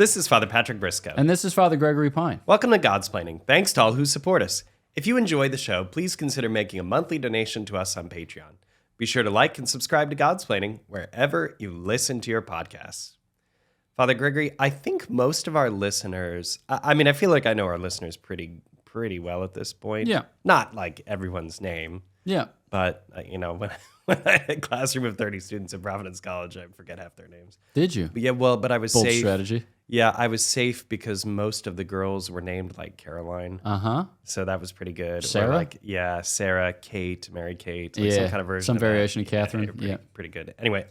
This is Father Patrick Briscoe. And this is Father Gregory Pine. Welcome to Godsplaining. Thanks to all who support us. If you enjoy the show, please consider making a monthly donation to us on Patreon. Be sure to like and subscribe to Godsplaining wherever you listen to your podcasts. Father Gregory, I think most of our listeners, I feel like I know our listeners pretty well at this point. Yeah. Not like everyone's name. Yeah. But, when I had a classroom of 30 students at Providence College, I forget half their names. Did you? But I was Bold safe. strategy. Yeah, I was safe because most of the girls were named like Caroline. Uh-huh. So that was pretty good. Sarah? Or Sarah, Kate, Mary Kate. Yeah, some kind of version some of variation that. of Catherine. Yeah, pretty good. Anyway,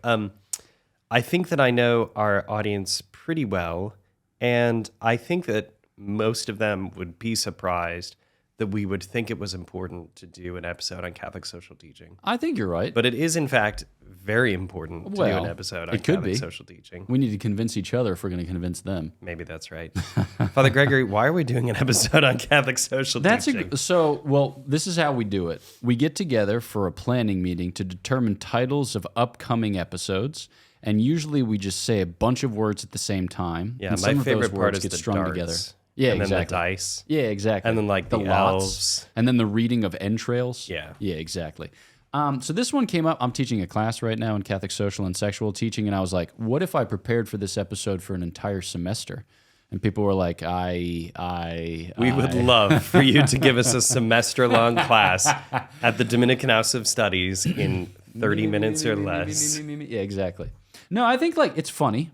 I think that I know our audience pretty well, and I think that most of them would be surprised that we would think it was important to do an episode on Catholic social teaching. I think you're right. But it is, in fact, very important to do an episode on Catholic social teaching. We need to convince each other if we're going to convince them. Maybe that's right. Father Gregory, why are we doing an episode on Catholic social teaching? This is how we do it. We get together for a planning meeting to determine titles of upcoming episodes, and usually we just say a bunch of words at the same time. Yeah, and my some favorite of those part words is get the strung darts. together. Yeah, and exactly. then the dice. Yeah, exactly. And then like the lots. elves. And then the reading of entrails. Yeah. Yeah, exactly. So this one came up. I'm teaching a class right now in Catholic social and sexual teaching, and I was like, what if I prepared for this episode for an entire semester? And people were like, We would love for you to give us a semester-long class at the Dominican House of Studies in 30 minutes or less. Yeah, exactly. No, I think like it's funny.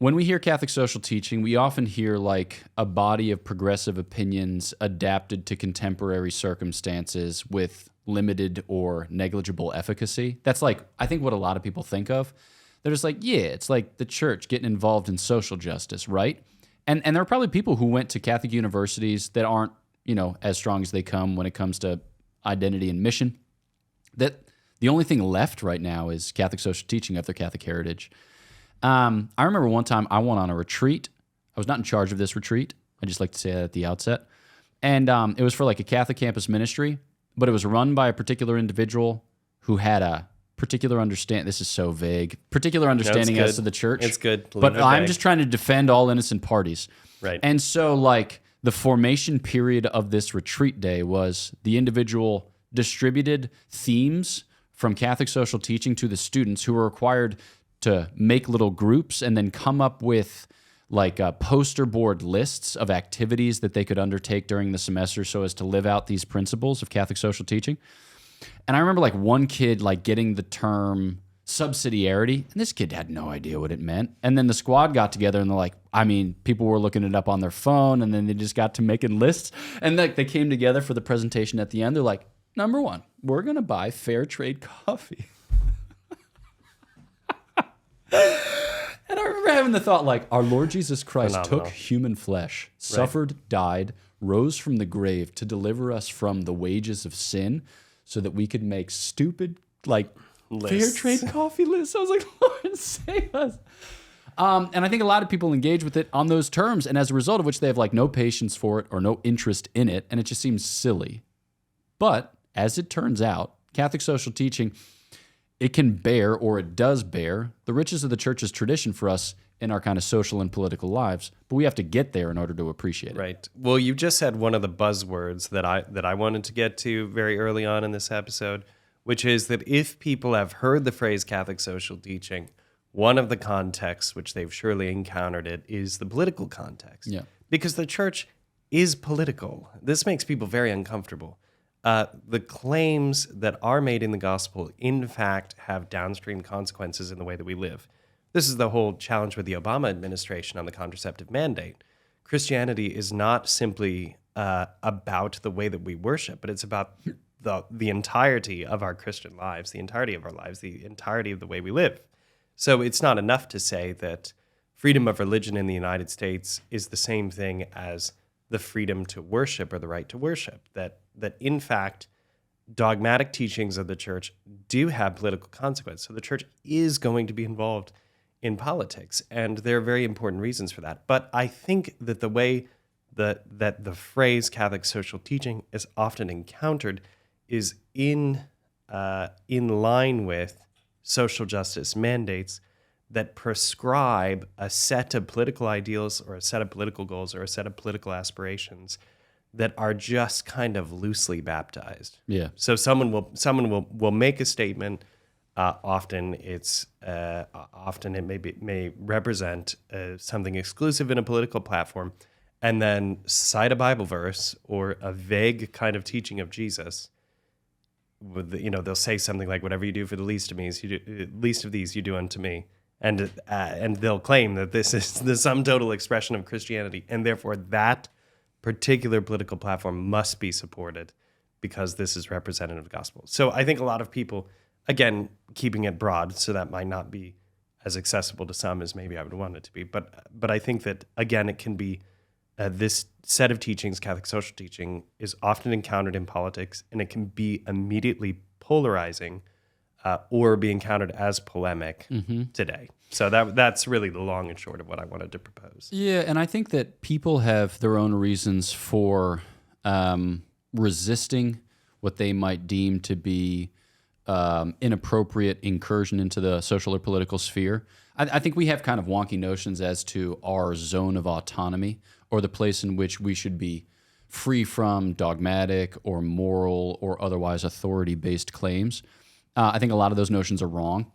When we hear Catholic social teaching, we often hear like a body of progressive opinions adapted to contemporary circumstances with limited or negligible efficacy. That's like, I think what a lot of people think of. They're just like, yeah, it's like the church getting involved in social justice, right? And there are probably people who went to Catholic universities that aren't, as strong as they come when it comes to identity and mission. That the only thing left right now is Catholic social teaching of their Catholic heritage. I remember one time I went on a retreat. I was not in charge of this retreat. I just like to say that at the outset. And it was for like a Catholic campus ministry, but it was run by a particular individual who had a particular understanding. This is so vague. Particular understanding as to the church. It's good. But I'm just trying to defend all innocent parties. Right. And so like the formation period of this retreat day was the individual distributed themes from Catholic social teaching to the students who were required to make little groups and then come up with like poster board lists of activities that they could undertake during the semester so as to live out these principles of Catholic social teaching. And I remember like one kid like getting the term subsidiarity, and this kid had no idea what it meant. And then the squad got together and they're like, people were looking it up on their phone, and then they just got to making lists. And like they came together for the presentation at the end. They're like, number one, we're going to buy fair trade coffee. And I remember having the thought, like, our Lord Jesus Christ Phenomenal. took human flesh, suffered, died, rose from the grave to deliver us from the wages of sin so that we could make stupid, like, fair trade coffee lists. I was like, Lord, save us. And I think a lot of people engage with it on those terms, and as a result of which they have, like, no patience for it or no interest in it, and it just seems silly. But, as it turns out, Catholic social teaching, it can bear, or it does bear, the riches of the church's tradition for us in our kind of social and political lives, but we have to get there in order to appreciate it. Right. Well, you just said one of the buzzwords that I wanted to get to very early on in this episode, which is that if people have heard the phrase Catholic social teaching, one of the contexts which they've surely encountered it is the political context. Yeah. Because the church is political. This makes people very uncomfortable. The claims that are made in the gospel, in fact, have downstream consequences in the way that we live. This is the whole challenge with the Obama administration on the contraceptive mandate. Christianity is not simply about the way that we worship, but it's about the entirety of our Christian lives, the entirety of our lives, the entirety of the way we live. So it's not enough to say that freedom of religion in the United States is the same thing as the freedom to worship or the right to worship, that in fact, dogmatic teachings of the church do have political consequence. So the church is going to be involved in politics, and there are very important reasons for that. But I think that the way that the phrase Catholic social teaching is often encountered is in line with social justice mandates, that prescribe a set of political ideals or a set of political goals or a set of political aspirations that are just kind of loosely baptized. Yeah. So someone will make a statement. Often it may represent something exclusive in a political platform, and then cite a Bible verse or a vague kind of teaching of Jesus. They'll say something like, "Whatever you do for the least of these, you do unto me," and they'll claim that this is the sum total expression of Christianity, and therefore that particular political platform must be supported because this is representative of the gospel. So I think a lot of people, again, keeping it broad, so that might not be as accessible to some as maybe I would want it to be, but I think that, again, it can be this set of teachings, Catholic social teaching, is often encountered in politics, and it can be immediately polarizing or be encountered as polemic today. So that's really the long and short of what I wanted to propose. Yeah, and I think that people have their own reasons for resisting what they might deem to be inappropriate incursion into the social or political sphere. I think we have kind of wonky notions as to our zone of autonomy, or the place in which we should be free from dogmatic or moral or otherwise authority-based claims. I think a lot of those notions are wrong.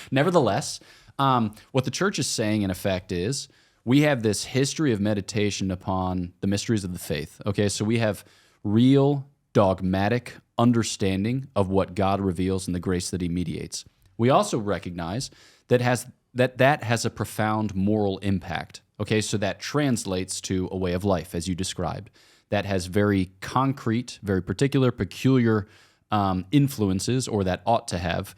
Nevertheless, what the church is saying, in effect, is we have this history of meditation upon the mysteries of the faith. Okay, so we have real dogmatic understanding of what God reveals and the grace that he mediates. We also recognize that has a profound moral impact. Okay, so that translates to a way of life, as you described, that has very concrete, very particular, peculiar influences, or that ought to have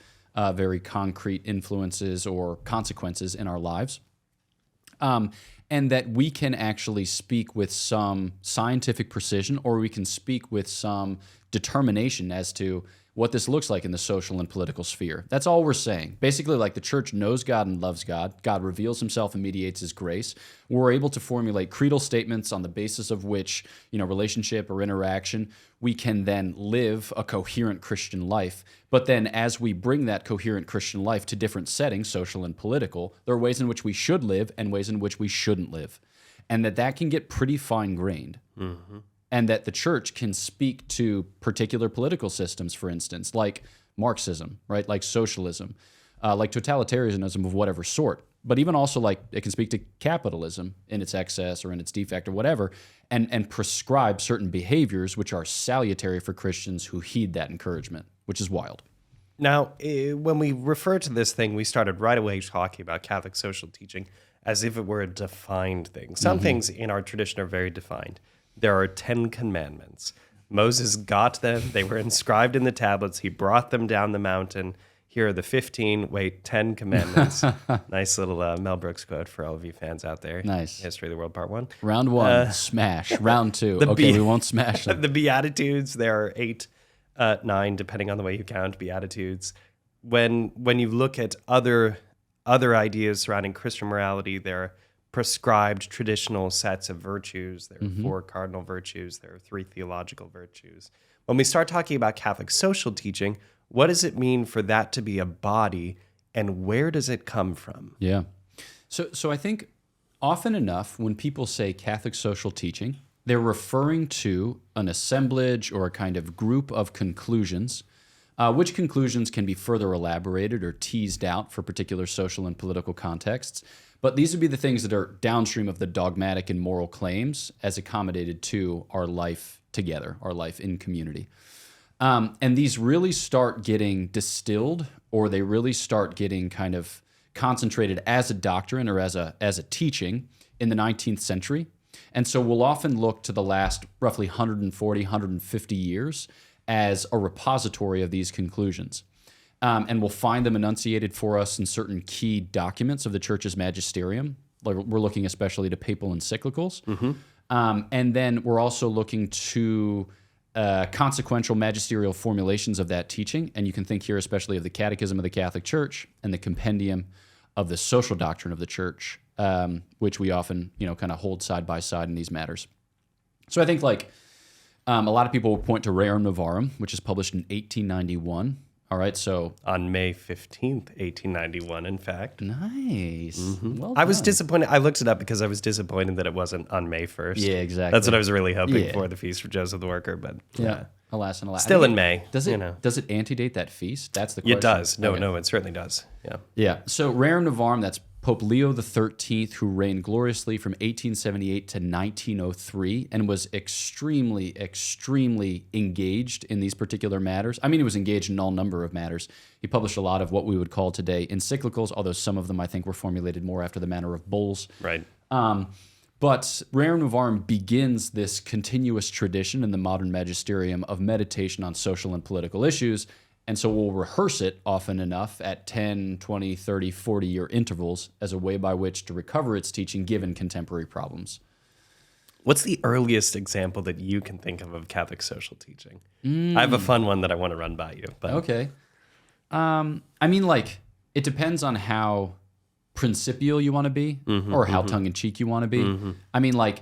very concrete influences or consequences in our lives. And that we can actually speak with some scientific precision, or we can speak with some determination as to what this looks like in the social and political sphere. That's all we're saying. Basically, like, the church knows God and loves God. God reveals himself and mediates his grace. We're able to formulate creedal statements on the basis of which, relationship or interaction, we can then live a coherent Christian life. But then as we bring that coherent Christian life to different settings, social and political, there are ways in which we should live and ways in which we shouldn't live. And that can get pretty fine-grained. Mm-hmm. And that the church can speak to particular political systems, for instance, like Marxism, right? Like socialism, like totalitarianism of whatever sort. But even also, like, it can speak to capitalism in its excess or in its defect or whatever, and prescribe certain behaviors which are salutary for Christians who heed that encouragement, which is wild. Now, when we refer to this thing, we started right away talking about Catholic social teaching as if it were a defined thing. Some things in our tradition are very defined. There are 10 commandments. Moses got them. They were inscribed in the tablets. He brought them down the mountain. Here are the 10 commandments. Nice little Mel Brooks quote for all of you fans out there. Nice. History of the World, Part 1. Round 1, smash. Round 2, we won't smash them. The Beatitudes, there are 8, 9, depending on the way you count, Beatitudes. When you look at other ideas surrounding Christian morality, there are prescribed traditional sets of virtues. There are 4 cardinal virtues. There are 3 theological virtues. When we start talking about Catholic social teaching, what does it mean for that to be a body, and where does it come from? Yeah. So I think often enough when people say Catholic social teaching, they're referring to an assemblage or a kind of group of conclusions, which conclusions can be further elaborated or teased out for particular social and political contexts. But these would be the things that are downstream of the dogmatic and moral claims as accommodated to our life together, our life in community. And these really start getting distilled, or they really start getting kind of concentrated as a doctrine or as a teaching in the 19th century. And so we'll often look to the last roughly 140, 150 years as a repository of these conclusions. And we'll find them enunciated for us in certain key documents of the Church's magisterium. Like, we're looking especially to papal encyclicals. And then we're also looking to consequential magisterial formulations of that teaching. And you can think here especially of the Catechism of the Catholic Church and the Compendium of the Social Doctrine of the Church, which we often, kind of hold side by side in these matters. So I think, a lot of people will point to Rerum Novarum, which is published in 1891. All right, so On May 15th, 1891, in fact. nice. Well I was done. disappointed. I looked it up because I was disappointed that it wasn't on May 1st. Yeah, exactly. That's what I was really hoping Yeah. for, the Feast of Joseph the Worker, but Yeah. Alas and alas. I Still think in May, Does it you know. does it antedate that feast? That's the question. It does. No, Okay. no, it certainly does. Yeah. Yeah. So Rerum Novarum, that's Pope Leo XIII, who reigned gloriously from 1878 to 1903 and was extremely, extremely engaged in these particular matters. I mean, he was engaged in all number of matters. He published a lot of what we would call today encyclicals, although some of them I think were formulated more after the manner of bulls. Right. But Rerum Novarum begins this continuous tradition in the modern magisterium of meditation on social and political issues. And so we'll rehearse it often enough at 10, 20, 30, 40-year intervals as a way by which to recover its teaching given contemporary problems. What's the earliest example that you can think of Catholic social teaching? I have a fun one that I want to run by you. But Okay. I mean, like, it depends on how principial you want to be or how tongue-in-cheek you want to be. I mean, like,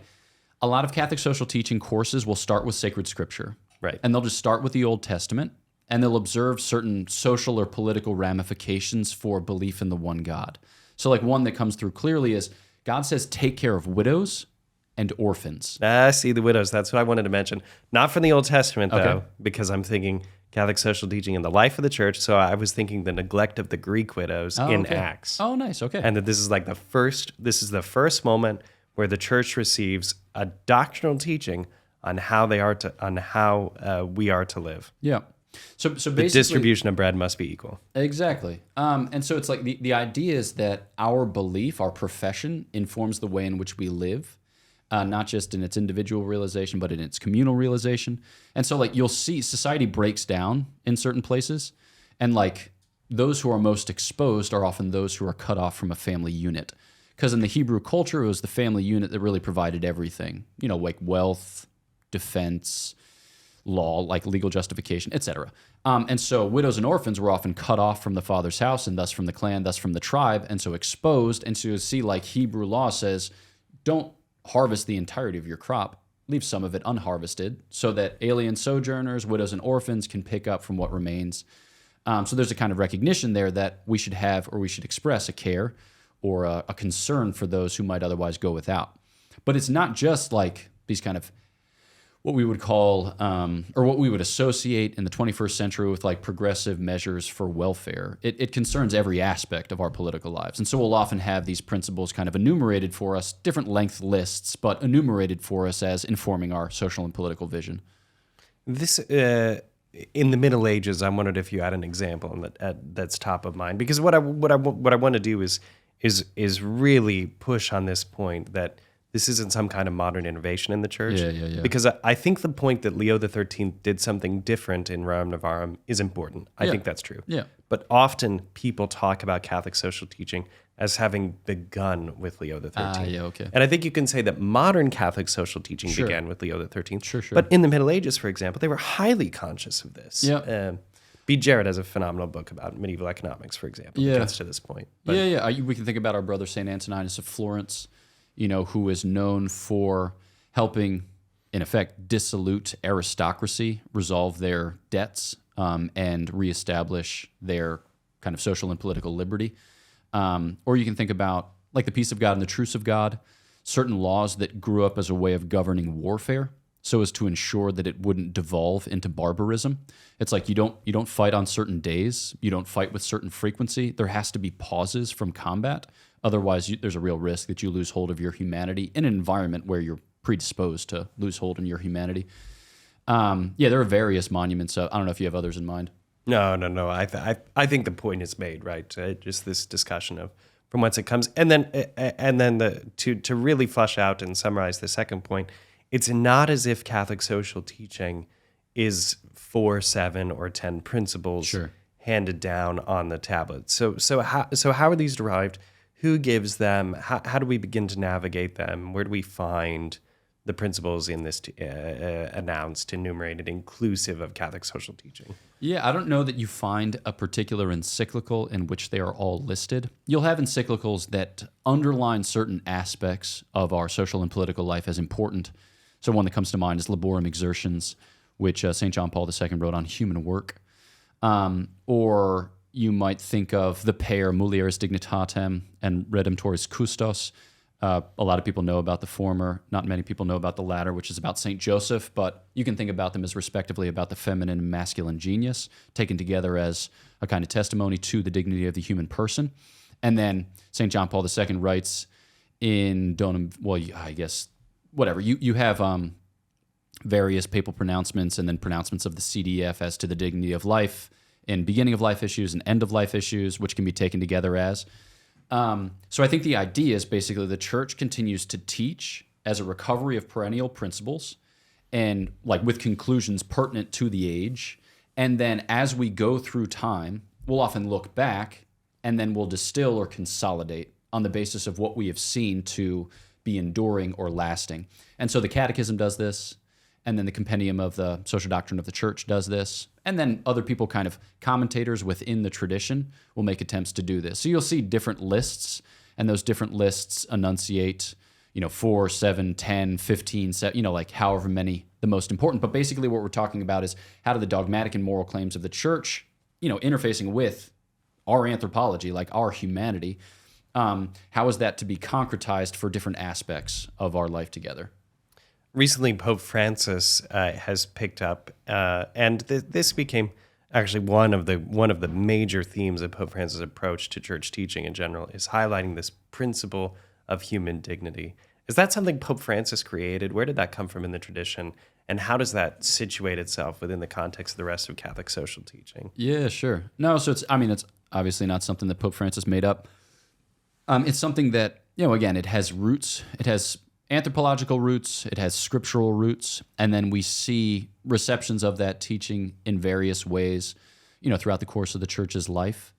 a lot of Catholic social teaching courses will start with sacred scripture. Right. And they'll just start with the Old Testament, and they'll observe certain social or political ramifications for belief in the one God. So, like, one that comes through clearly is God says, take care of widows and orphans. See, the widows. That's what I wanted to mention. Not from the Old Testament, though, Okay. because I'm thinking Catholic social teaching in the life of the church. So I was thinking the neglect of the Greek widows in okay. Acts. Oh, nice. Okay. And that this is like the first moment where the church receives a doctrinal teaching on how we are to live. yeah. So The basically, distribution of bread must be equal. exactly. And so it's like the idea is that our belief, our profession, informs the way in which we live, not just in its individual realization, but in its communal realization. And so, like, you'll see society breaks down in certain places, and like those who are most exposed are often those who are cut off from a family unit. Because in the Hebrew culture, it was the family unit that really provided everything. You know, like wealth, defense, law, like legal justification, etc. And so widows and orphans were often cut off from the father's house and thus from the clan, thus from the tribe, and so exposed. And so you see, like, Hebrew law says, don't harvest the entirety of your crop, leave some of it unharvested so that alien sojourners, widows and orphans can pick up from what remains. So there's a kind of recognition there that we should have, or we should express, a care or a concern for those who might otherwise go without. But it's not just like these kind of what we would call, or what we would associate in the 21st century with like progressive measures for welfare. It concerns every aspect of our political lives. And so we'll often have these principles kind of enumerated for us, different length lists, but enumerated for us as informing our social and political vision. This in the Middle Ages, I wondered if you had an example that's top of mind, because what I want to do is really push on this point that this isn't some kind of modern innovation in the church. Yeah. Because I think the point that Leo XIII did something different in Rerum Novarum is important. I think that's true. Yeah. But often people talk about Catholic social teaching as having begun with Leo XIII. Yeah, okay. And I think you can say that modern Catholic social teaching Sure. began with Leo XIII. Sure. But in the Middle Ages, for example, they were highly conscious of this. Yeah. B. Jarrett has a phenomenal book about medieval economics, for example, Yeah. that gets to this point. But We can think about our brother St. Antoninus of Florence, you know, who is known for helping, in effect, dissolute aristocracy, resolve their debts, and reestablish their kind of social and political liberty. Or you can think about, like, the peace of God and the truce of God, certain laws that grew up as a way of governing warfare, so as to ensure that it wouldn't devolve into barbarism. It's like you don't fight on certain days, you don't fight with certain frequency. There has to be pauses from combat. Otherwise, there's a real risk that you lose hold of your humanity in an environment where you're predisposed to lose hold in your humanity. There are various monuments. I don't know if you have others in mind. No. I think the point is made, right? Just this discussion of from whence it comes, and then to really flesh out and summarize the second point, it's not as if Catholic social teaching is 4, 7, or 10 principles Sure. handed down on the tablet. So how are these derived? Who gives them? How do we begin to navigate them? Where do we find the principles in this announced, enumerated, inclusive of Catholic social teaching? Yeah, I don't know that you find a particular encyclical in which they are all listed. You'll have encyclicals that underline certain aspects of our social and political life as important. So one that comes to mind is Laborum Exertions, which St. John Paul II wrote on human work. Or you might think of the pair Mulieris Dignitatem and Redemptoris Custos. A lot of people know about the former. Not many people know about the latter, which is about St. Joseph, but you can think about them as respectively about the feminine and masculine genius, taken together as a kind of testimony to the dignity of the human person. And then St. John Paul II writes in Donum, well, I guess, whatever. You have various papal pronouncements and then pronouncements of the CDF as to the dignity of life in beginning of life issues and end of life issues, which can be taken together as. So I think the idea is basically the church continues to teach as a recovery of perennial principles and like with conclusions pertinent to the age. And then as we go through time, we'll often look back and then we'll distill or consolidate on the basis of what we have seen to be enduring or lasting. And so the Catechism does this, and then the Compendium of the Social Doctrine of the Church does this, and then other people, kind of commentators within the tradition, will make attempts to do this. So you'll see different lists, and those different lists enunciate, 4, 7, 10, 15, like however many the most important. But basically what we're talking about is how do the dogmatic and moral claims of the church, interfacing with our anthropology, like our humanity, how is that to be concretized for different aspects of our life together? Recently, Pope Francis has picked up, and this became actually one of the major themes of Pope Francis' approach to church teaching in general, is highlighting this principle of human dignity. Is that something Pope Francis created? Where did that come from in the tradition? And how does that situate itself within the context of the rest of Catholic social teaching? Yeah, sure. No, so it's obviously not something that Pope Francis made up. It's something that, again, it has roots. It has anthropological roots, it has scriptural roots, and then we see receptions of that teaching in various ways, throughout the course of the church's life.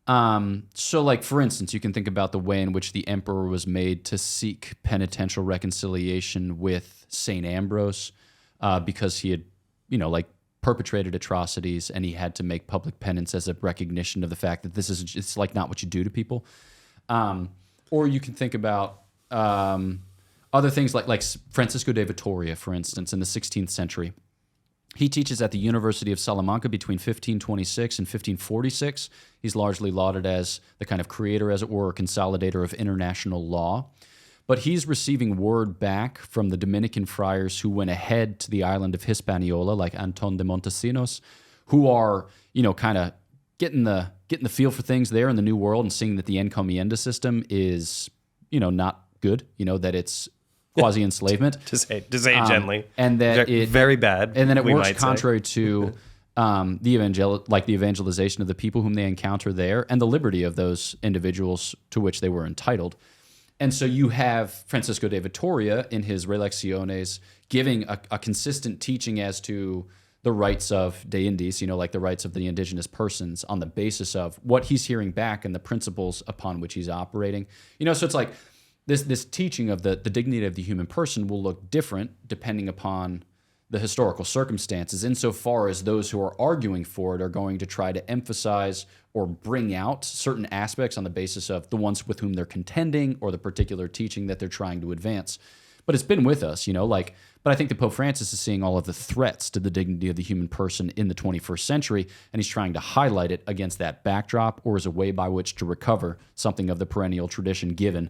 So like, for instance, you can think about the way in which the emperor was made to seek penitential reconciliation with St. Ambrose, because he had, perpetrated atrocities, and he had to make public penance as a recognition of the fact that it's like not what you do to people. Or you can think about other things like Francisco de Vitoria, for instance, in the 16th century. He teaches at the University of Salamanca between 1526 and 1546. He's largely lauded as the kind of creator, as it were, or consolidator of international law. But he's receiving word back from the Dominican friars who went ahead to the island of Hispaniola, like Anton de Montesinos, who are, kind of getting the feel for things there in the New World and seeing that the encomienda system is, not good, that it's quasi-enslavement. to say it gently. And that very bad. And then it works contrary to the evangelization of the people whom they encounter there and the liberty of those individuals to which they were entitled. And so you have Francisco de Vitoria in his Relecciones giving a consistent teaching as to the rights of de Indies, like the rights of the indigenous persons on the basis of what he's hearing back and the principles upon which he's operating. So it's like this teaching of the dignity of the human person will look different depending upon the historical circumstances, insofar as those who are arguing for it are going to try to emphasize or bring out certain aspects on the basis of the ones with whom they're contending or the particular teaching that they're trying to advance. But it's been with us, but I think that Pope Francis is seeing all of the threats to the dignity of the human person in the 21st century, and he's trying to highlight it against that backdrop or as a way by which to recover something of the perennial tradition given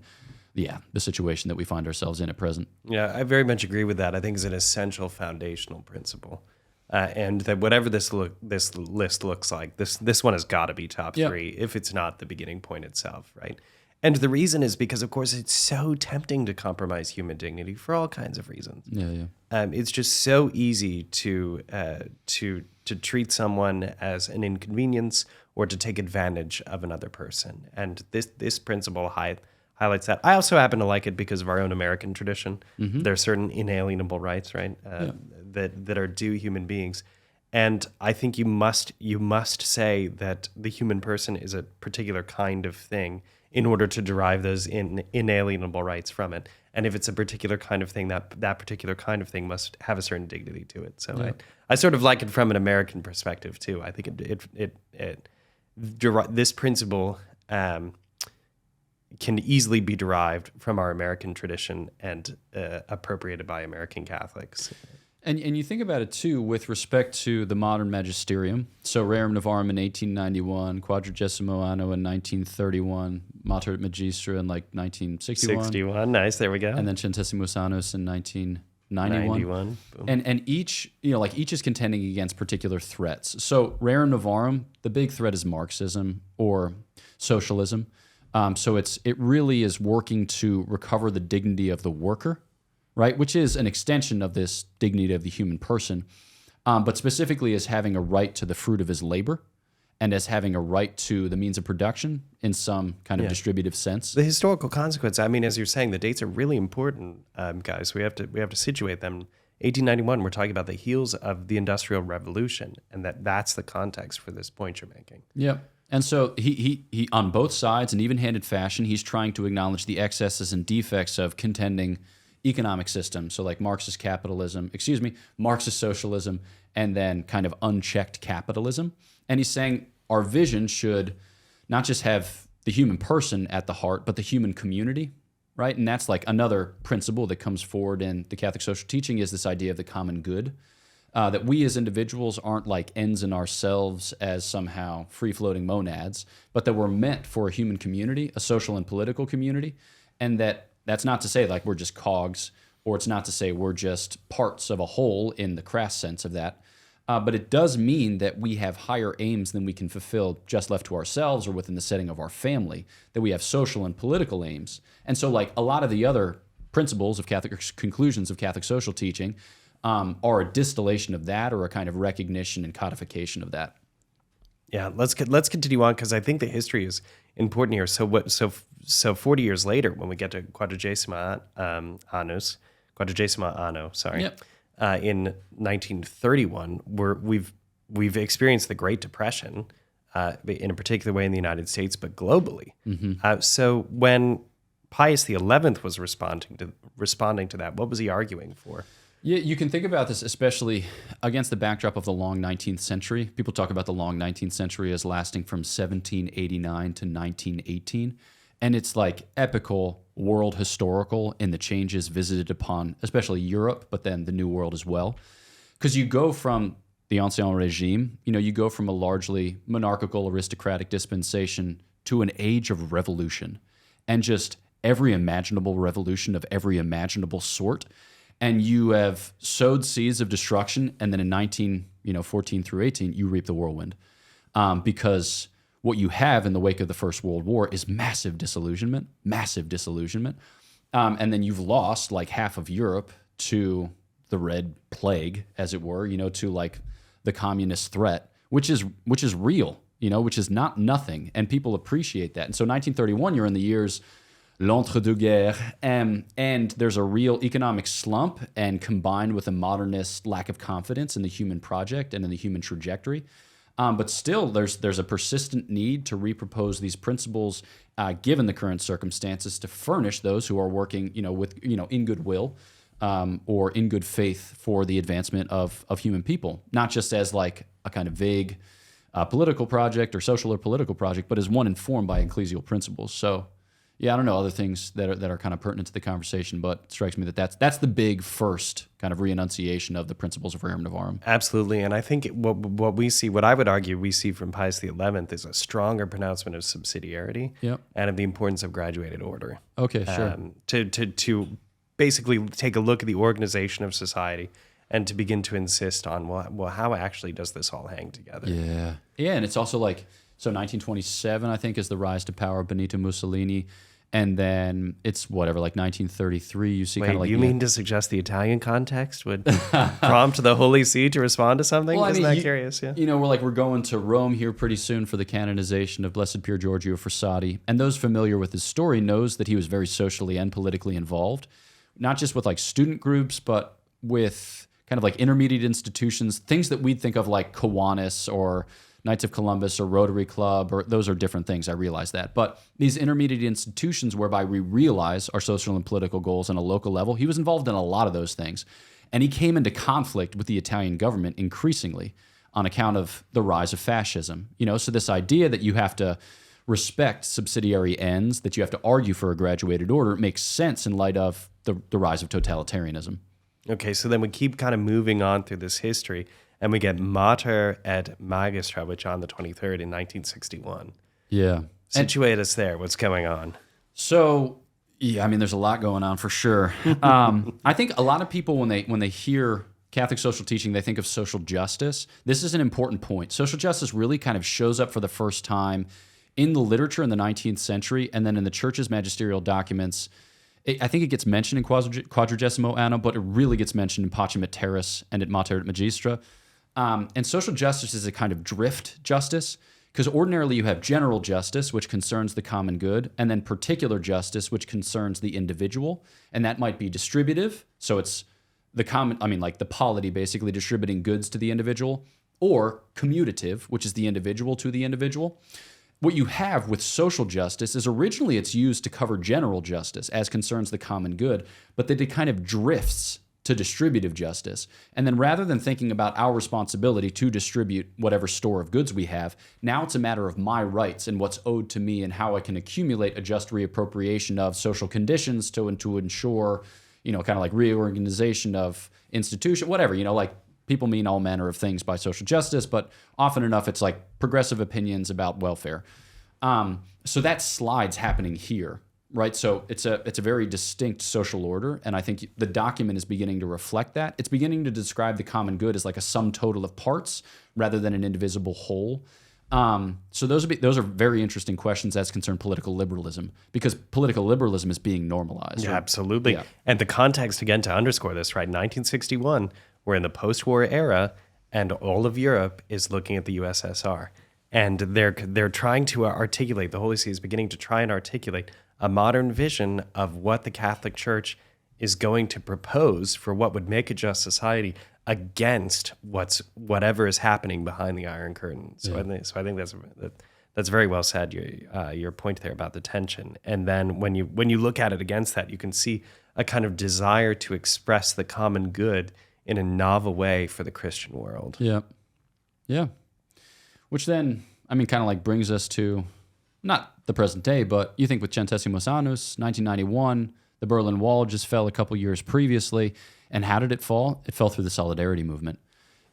the situation that we find ourselves in at present. Yeah, I very much agree with that. I think it's an essential foundational principle. And that whatever this list looks like, this one has got to be top three, if it's not the beginning point itself, right? And the reason is because, of course, it's so tempting to compromise human dignity for all kinds of reasons. Yeah. It's just so easy to treat someone as an inconvenience or to take advantage of another person. And this principle highlights that. I also happen to like it because of our own American tradition. Mm-hmm. There are certain inalienable rights, right, that are due human beings. And I think you must say that the human person is a particular kind of thing in order to derive those inalienable rights from it. And if it's a particular kind of thing, that particular kind of thing must have a certain dignity to it. So I sort of like it from an American perspective too. I think this principle can easily be derived from our American tradition and appropriated by American Catholics. And you think about it too with respect to the modern magisterium. So Rerum Novarum in 1891, Quadragesimo Anno in 1931, Mater Magistra in like 1961. 61, nice, there we go. And then Centesimus Annus in 1991. 91, boom. And each, each is contending against particular threats. So Rerum Novarum, the big threat is Marxism or socialism. So it really is working to recover the dignity of the worker, right? Which is an extension of this dignity of the human person, but specifically as having a right to the fruit of his labor and as having a right to the means of production in some kind of distributive sense. The historical consequence, I mean, as you're saying, the dates are really important, guys. We have to situate them. 1891, we're talking about the heels of the Industrial Revolution, and that's the context for this point you're making. Yep. And so he on both sides, in even-handed fashion, he's trying to acknowledge the excesses and defects of contending economic systems. So like Marxist socialism, and then kind of unchecked capitalism. And he's saying our vision should not just have the human person at the heart, but the human community, right? And that's like another principle that comes forward in the Catholic social teaching is this idea of the common good. That we as individuals aren't like ends in ourselves as somehow free-floating monads, but that we're meant for a human community, a social and political community, and that's not to say like we're just cogs, or it's not to say we're just parts of a whole in the crass sense of that, but it does mean that we have higher aims than we can fulfill just left to ourselves or within the setting of our family, that we have social and political aims. And so like a lot of the other principles of Catholic, conclusions of Catholic social teaching, are a distillation of that or a kind of recognition and codification of that. Yeah, let's continue on because I think the history is important here. So 40 years later, when we get to Quadragesimo Anno, sorry, Yep. In 1931, we've experienced the Great Depression in a particular way in the United States, but globally. Mm-hmm. So when Pius XI was responding to that, what was he arguing for? Yeah, you can think about this especially against the backdrop of the long 19th century. People talk about the long 19th century as lasting from 1789 to 1918. And it's like epical, world historical in the changes visited upon, especially Europe, but then the New World as well. Because you go from the Ancien Regime, you go from a largely monarchical, aristocratic dispensation to an age of revolution. And just every imaginable revolution of every imaginable sort. And you have sowed seeds of destruction, and then in 1914 through 18, you reap the whirlwind. Because what you have in the wake of the First World War is massive disillusionment. And then you've lost like half of Europe to the Red Plague, as it were, to like the communist threat, which is real, which is not nothing. And people appreciate that. And so 1931, you're in the years l'entre-deux-guerres, and there's a real economic slump, and combined with a modernist lack of confidence in the human project and in the human trajectory. But still, there's a persistent need to repropose these principles, given the current circumstances, to furnish those who are working, with in goodwill or in good faith for the advancement of human people, not just as like a kind of vague political project or social or political project, but as one informed by ecclesial principles. So. Yeah, I don't know other things that are kind of pertinent to the conversation, but it strikes me that that's the big first kind of reenunciation of the principles of Rerum Novarum. Absolutely, and I think what I would argue we see from Pius XI is a stronger pronouncement of subsidiarity and of the importance of graduated order. Okay, sure. To basically take a look at the organization of society and to begin to insist on, well, how actually does this all hang together? Yeah, and it's also like, so 1927, I think, is the rise to power of Benito Mussolini. And then it's like 1933. You see, kind of like. You mean to suggest the Italian context would prompt the Holy See to respond to something? Well, Isn't that curious? Yeah. We're going to Rome here pretty soon for the canonization of Blessed Pier Giorgio Frassati, and those familiar with his story knows that he was very socially and politically involved, not just with like student groups, but with kind of like intermediate institutions, things that we'd think of like Kiwanis or Knights of Columbus or Rotary Club, or those are different things, I realize that. But these intermediate institutions whereby we realize our social and political goals on a local level, he was involved in a lot of those things. And he came into conflict with the Italian government increasingly on account of the rise of fascism. So this idea that you have to respect subsidiary ends, that you have to argue for a graduated order, makes sense in light of the rise of totalitarianism. Okay, so then we keep kind of moving on through this history, and we get Mater et Magistra with John the 23rd in 1961. Yeah. Situate us there. What's going on? So, yeah, I mean, there's a lot going on for sure. I think a lot of people, when they hear Catholic social teaching, they think of social justice. This is an important point. Social justice really kind of shows up for the first time in the literature in the 19th century, and then in the church's magisterial documents. I think it gets mentioned in Quadragesimo Anno, but it really gets mentioned in Pacem et Terris and at Mater et Magistra. And social justice is a kind of drift justice, because ordinarily you have general justice, which concerns the common good, and then particular justice, which concerns the individual. And that might be distributive, so it's the common, like the polity basically distributing goods to the individual, or commutative, which is the individual to the individual. What you have with social justice is originally it's used to cover general justice as concerns the common good, but that it kind of drifts to distributive justice. And then rather than thinking about our responsibility to distribute whatever store of goods we have, now it's a matter of my rights and what's owed to me and how I can accumulate a just reappropriation of social conditions to ensure, kind of like reorganization of institution, whatever, like people mean all manner of things by social justice, but often enough it's like progressive opinions about welfare. So that slide's happening here. Right, so it's a very distinct social order, and I think the document is beginning to reflect that. It's beginning to describe the common good as like a sum total of parts rather than an indivisible whole. So those are very interesting questions as concern political liberalism, because political liberalism is being normalized. Yeah, absolutely. Yeah. And the context, again, to underscore this, right, 1961, we're in the post-war era, and all of Europe is looking at the USSR. And they're trying to articulate, the Holy See is beginning to try and articulate a modern vision of what the Catholic Church is going to propose for what would make a just society against whatever is happening behind the Iron Curtain. So, I think that's very well said. Your point there about the tension, and then when you look at it against that, you can see a kind of desire to express the common good in a novel way for the Christian world. Yeah. Which then, kind of like brings us to not the present day, but you think with Centesimus Annus, 1991, the Berlin Wall just fell a couple years previously. And how did it fall? It fell through the Solidarity movement.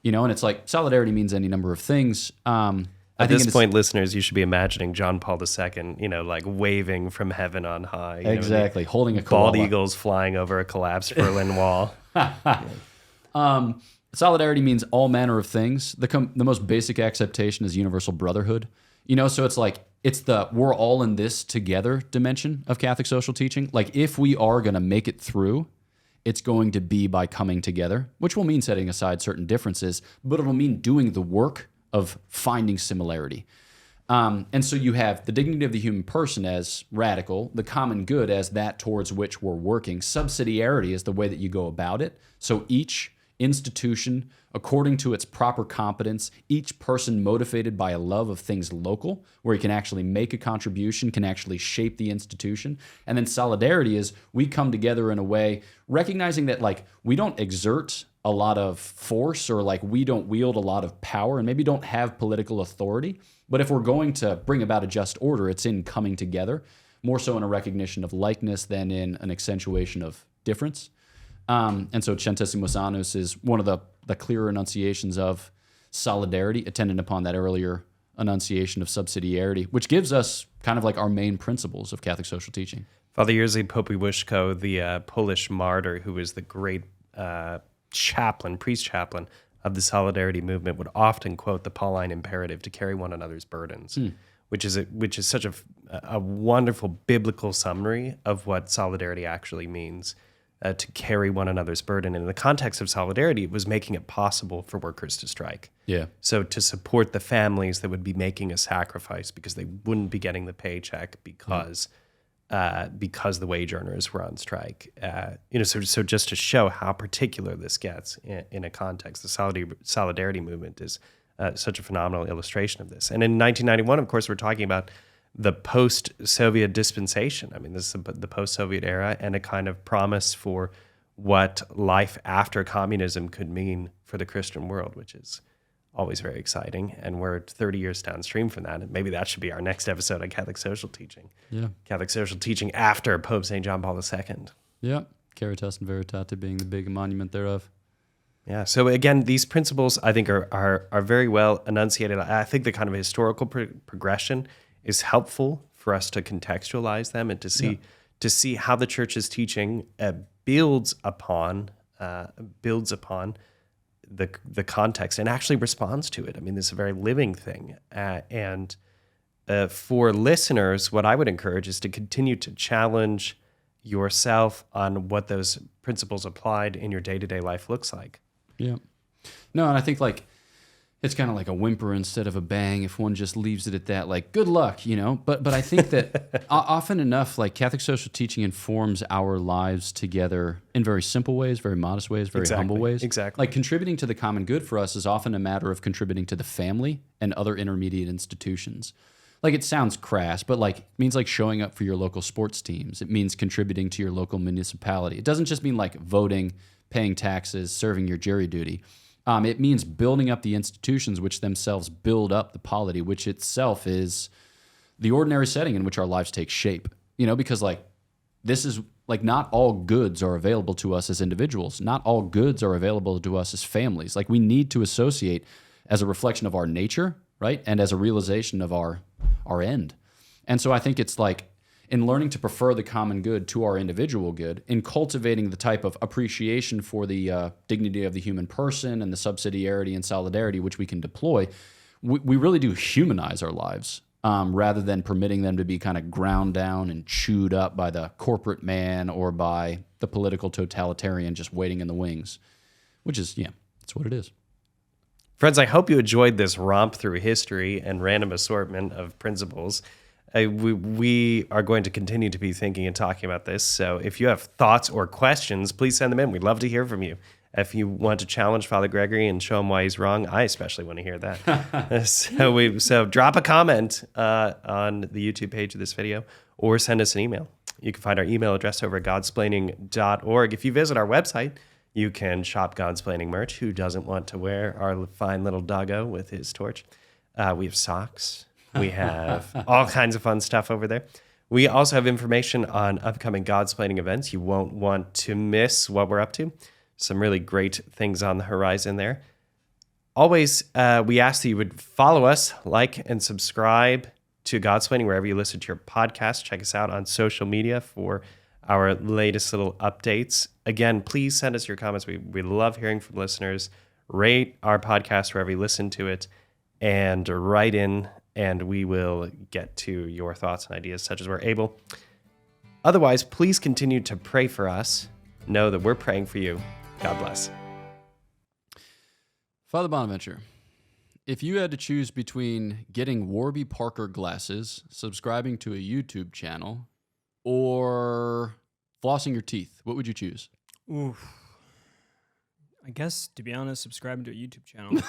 And it's like solidarity means any number of things. At this point, listeners, you should be imagining John Paul II, like waving from heaven on high. Exactly, holding a koala. Bald eagles flying over a collapsed Berlin Wall. Solidarity means all manner of things. The most basic acceptation is universal brotherhood. So it's like, it's the we're all in this together dimension of Catholic social teaching. Like, if we are going to make it through, it's going to be by coming together, which will mean setting aside certain differences, but it'll mean doing the work of finding similarity. And so you have the dignity of the human person as radical, the common good as that towards which we're working. Subsidiarity is the way that you go about it. So each institution, according to its proper competence, each person motivated by a love of things local, where he can actually make a contribution, can actually shape the institution. And then solidarity is we come together in a way, recognizing that like we don't exert a lot of force, or like we don't wield a lot of power and maybe don't have political authority. But if we're going to bring about a just order, it's in coming together, more so in a recognition of likeness than in an accentuation of difference. And so Centesimus Annus is one of the clearer enunciations of solidarity, attendant upon that earlier enunciation of subsidiarity, which gives us kind of like our main principles of Catholic social teaching. Father Jerzy Popiełuszko, the Polish martyr who was the great priest chaplain of the Solidarity movement, would often quote the Pauline imperative to carry one another's burdens, which is such a wonderful biblical summary of what solidarity actually means. To carry one another's burden. And in the context of solidarity, it was making it possible for workers to strike. Yeah. So to support the families that would be making a sacrifice because they wouldn't be getting the paycheck because the wage earners were on strike. So just to show how particular this gets in a context, the solidarity movement is such a phenomenal illustration of this. And in 1991, of course, we're talking about the post-Soviet dispensation. This is the post-Soviet era, and a kind of promise for what life after communism could mean for the Christian world, which is always very exciting. And we're 30 years downstream from that, and maybe that should be our next episode on Catholic social teaching. Yeah. Catholic social teaching after Pope St. John Paul II. Yeah. Caritas and Veritate being the big monument thereof. Yeah. So again, these principles I think are very well enunciated. I think the kind of historical progression is helpful for us to contextualize them and to see how the church's teaching builds upon the context and actually responds to it. I mean, this is a very living thing. And for listeners, what I would encourage is to continue to challenge yourself on what those principles applied in your day-to-day life looks like. Yeah. No, and I think like it's kind of like a whimper instead of a bang if one just leaves it at that, like, good luck, you know? But I think that often enough, like Catholic social teaching informs our lives together in very simple ways, very modest ways, very humble ways. Exactly. Like contributing to the common good for us is often a matter of contributing to the family and other intermediate institutions. Like it sounds crass, but like it means like showing up for your local sports teams. It means contributing to your local municipality. It doesn't just mean like voting, paying taxes, serving your jury duty. It means building up the institutions which themselves build up the polity, which itself is the ordinary setting in which our lives take shape. You know, because like this is like not all goods are available to us as individuals. Not all goods are available to us as families. Like we need to associate as a reflection of our nature, right? And as a realization of our end. And so I think it's like in learning to prefer the common good to our individual good, in cultivating the type of appreciation for the dignity of the human person and the subsidiarity and solidarity which we can deploy, we really do humanize our lives rather than permitting them to be kind of ground down and chewed up by the corporate man or by the political totalitarian just waiting in the wings, which is, yeah, that's what it is. Friends, I hope you enjoyed this romp through history and random assortment of principles. We are going to continue to be thinking and talking about this. So if you have thoughts or questions, please send them in. We'd love to hear from you. If you want to challenge Father Gregory and show him why he's wrong, I especially want to hear that. So drop a comment on the YouTube page of this video or send us an email. You can find our email address over at godsplaining.org. If you visit our website, you can shop Godsplaining merch. Who doesn't want to wear our fine little doggo with his torch? We have socks. We have all kinds of fun stuff over there. We also have information on upcoming Godsplaining events. You won't want to miss what we're up to. Some really great things on the horizon there. Always, we ask that you would follow us, like, and subscribe to Godsplaining wherever you listen to your podcast. Check us out on social media for our latest little updates. Again, please send us your comments. We love hearing from listeners. Rate our podcast wherever you listen to it and write in, and we will get to your thoughts and ideas such as we're able. Otherwise, please continue to pray for us. Know that we're praying for you. God bless. Father Bonaventure, if you had to choose between getting Warby Parker glasses, subscribing to a YouTube channel, or flossing your teeth, what would you choose? Oof. I guess, to be honest, subscribing to a YouTube channel.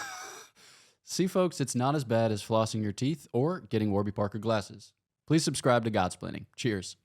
See, folks, it's not as bad as flossing your teeth or getting Warby Parker glasses. Please subscribe to Godsplaining. Cheers.